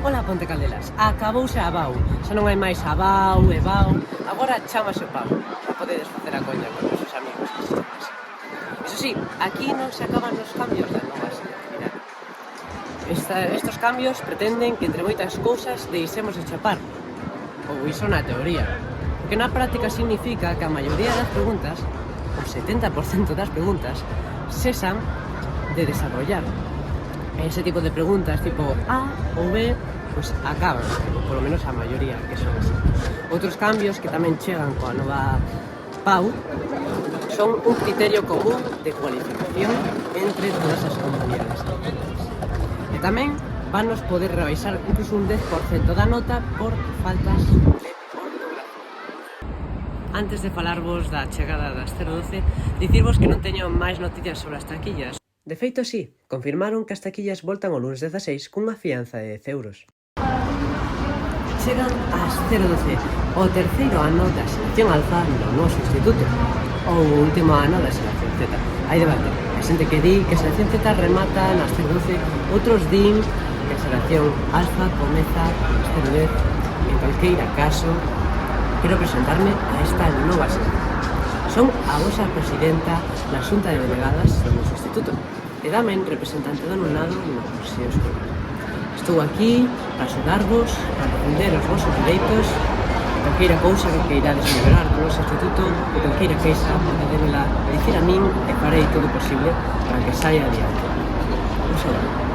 Ola, Ponte Caldelas, acabouse a BAU. Xa non hai máis a BAU e BAU, agora chamase o PAU. Xa podedes facer a coña con os amigos que existentes. Iso sí, aquí non se acaban os cambios da nova selectividade. Estos cambios pretenden que entre moitas cousas deixemos de chapar. Ou iso na teoría. Porque na práctica significa que a maioría das preguntas, o 70% das preguntas, cesan de desarrollar. Ese tipo de preguntas tipo A ou B, pois acaban, polo menos a maioría que son así. Outros cambios que tamén chegan coa nova PAU son un criterio común de cualificación entre todas as comunidades autónomas. E tamén vanos poder rebaixar incluso un 10% da nota por faltas de ortografía. Antes de falarvos da chegada das 012, dicirvos que non teño máis noticias sobre as taquillas. De feito, sí, confirmaron que as taquillas voltan o lunes 16 cunha fianza de 10 euros. Chegan as 012, o terceiro ano da selección alfa no noso instituto, ou o último ano da selección Z. Hai debate. Hai xente que di que a selección Z remata nas 012, outros din que a selección alfa comeza nas 010. En calqueira caso, quero presentarme a esta nova selección. Son a vosa presidenta da Xunta de Delegadas do noso instituto e tamén representante do alumnado no Consello Escolar. Estou aquí para axudarvos, para defender os vosos dereitos, calqueira cousa que queirades mellorar do noso instituto, ou calqueira queixa, podedela dicir a min e farei todo o posible para que saia adiante. Un saúdo.